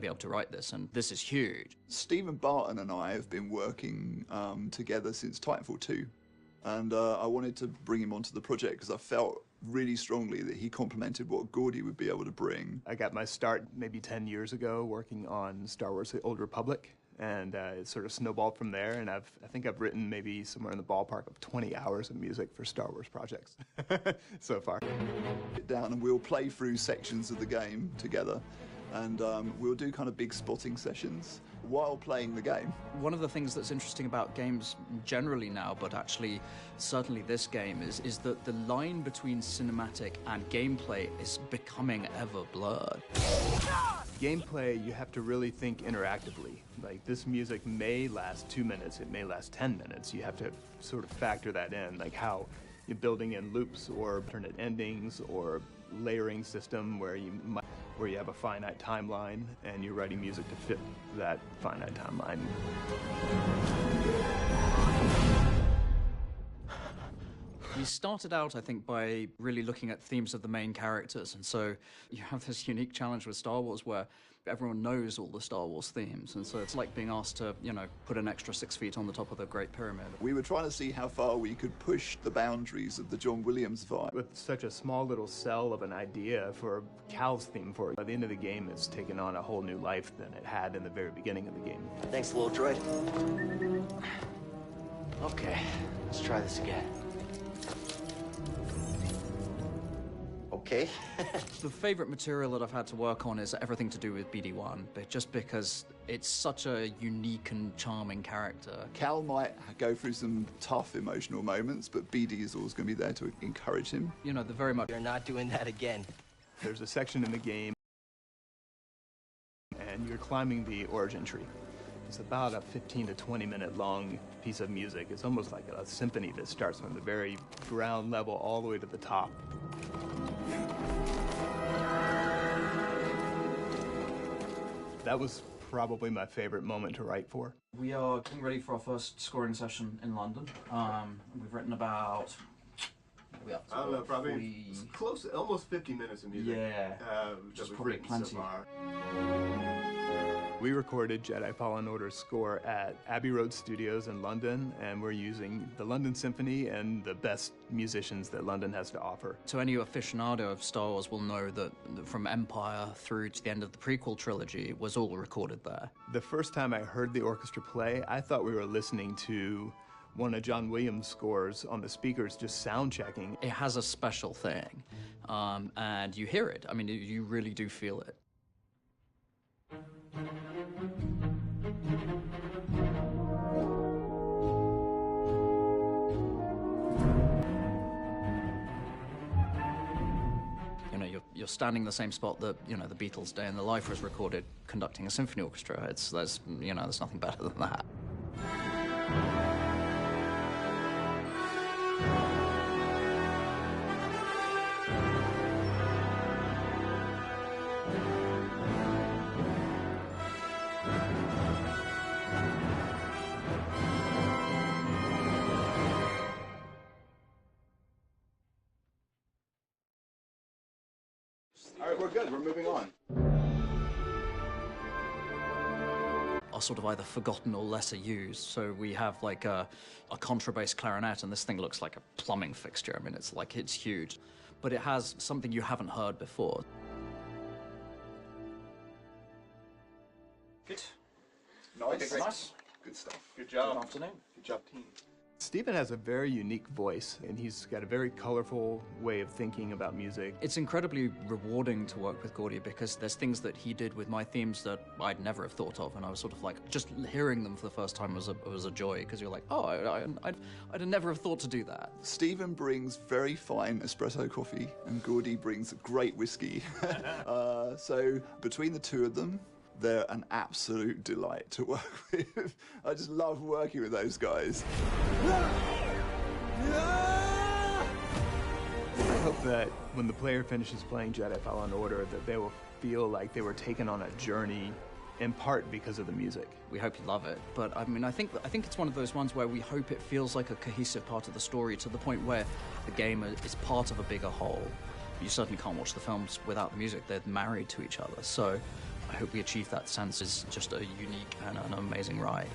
to be able to write this, and this is huge. Stephen Barton and I have been working together since Titanfall 2, and I wanted to bring him onto the project because I felt really strongly that he complemented what Gordy would be able to bring. I got my start maybe 10 years ago working on Star Wars: The Old Republic, and it sort of snowballed from there, and I think I've written maybe somewhere in the ballpark of 20 hours of music for Star Wars projects so far. Sit down and we'll play through sections of the game together, and we'll do kind of big spotting sessions while playing the game. One of the things that's interesting about games generally now, but actually certainly this game, is that the line between cinematic and gameplay is becoming ever blurred. Gameplay, you have to really think interactively. Like, this music may last 2 minutes, it may last 10 minutes. You have to sort of factor that in, like how you're building in loops or alternate endings or layering system where you have a finite timeline and you're writing music to fit that finite timeline. We started out, I think, by really looking at themes of the main characters, and so you have this unique challenge with Star Wars where everyone knows all the Star Wars themes, and so it's like being asked to, you know, put an extra 6 feet on the top of the Great Pyramid. We were trying to see how far we could push the boundaries of the John Williams vibe. With such a small little cell of an idea for Cal's theme for it, by the end of the game, it's taken on a whole new life than it had in the very beginning of the game. Thanks, little droid. Okay, let's try this again. Okay. The favorite material that I've had to work on is everything to do with BD1, but just because it's such a unique and charming character. Cal might go through some tough emotional moments, but BD is always going to be there to encourage him. You know, they're very much... You're not doing that again. There's a section in the game, and you're climbing the origin tree. It's about a 15 to 20 minute long piece of music. It's almost like a symphony that starts from the very ground level all the way to the top. That was probably my favorite moment to write for. We are getting ready for our first scoring session in London. We've written about... I don't know, probably close, almost 50 minutes of music. Yeah, that we've probably written plenty. so far. We recorded Jedi Fallen Order's score at Abbey Road Studios in London, and we're using the London Symphony and the best musicians that London has to offer. So any aficionado of Star Wars will know that from Empire through to the end of the prequel trilogy was all recorded there. The first time I heard the orchestra play, I thought we were listening to one of John Williams' scores on the speakers, just sound checking. It has a special thing, and you hear it. I mean, you really do feel it. You know, you're standing in the same spot that, you know, the Beatles' Day in the Life was recorded conducting a symphony orchestra. There's nothing better than that. All right, we're good. We're moving on. Are sort of either forgotten or lesser used. So we have like a contrabass clarinet, and this thing looks like a plumbing fixture. I mean, it's huge, but it has something you haven't heard before. Good. Nice. Nice. Good stuff. Good job. Good afternoon. Good job, team. Stephen has a very unique voice, and he's got a very colorful way of thinking about music. It's incredibly rewarding to work with Gordy because there's things that he did with my themes that I'd never have thought of, and I was sort of like, just hearing them for the first time was a joy, because you're like, oh, I'd never have thought to do that. Stephen brings very fine espresso coffee, and Gordy brings great whiskey. So between the two of them, they're an absolute delight to work with. I just love working with those guys. I hope that when the player finishes playing Jedi Fallen Order, that they will feel like they were taken on a journey, in part because of the music. We hope you love it, but I mean, I think it's one of those ones where we hope it feels like a cohesive part of the story, to the point where the game is part of a bigger whole. You certainly can't watch the films without the music. They're married to each other. So I hope we achieve that sense. It's just a unique and an amazing ride.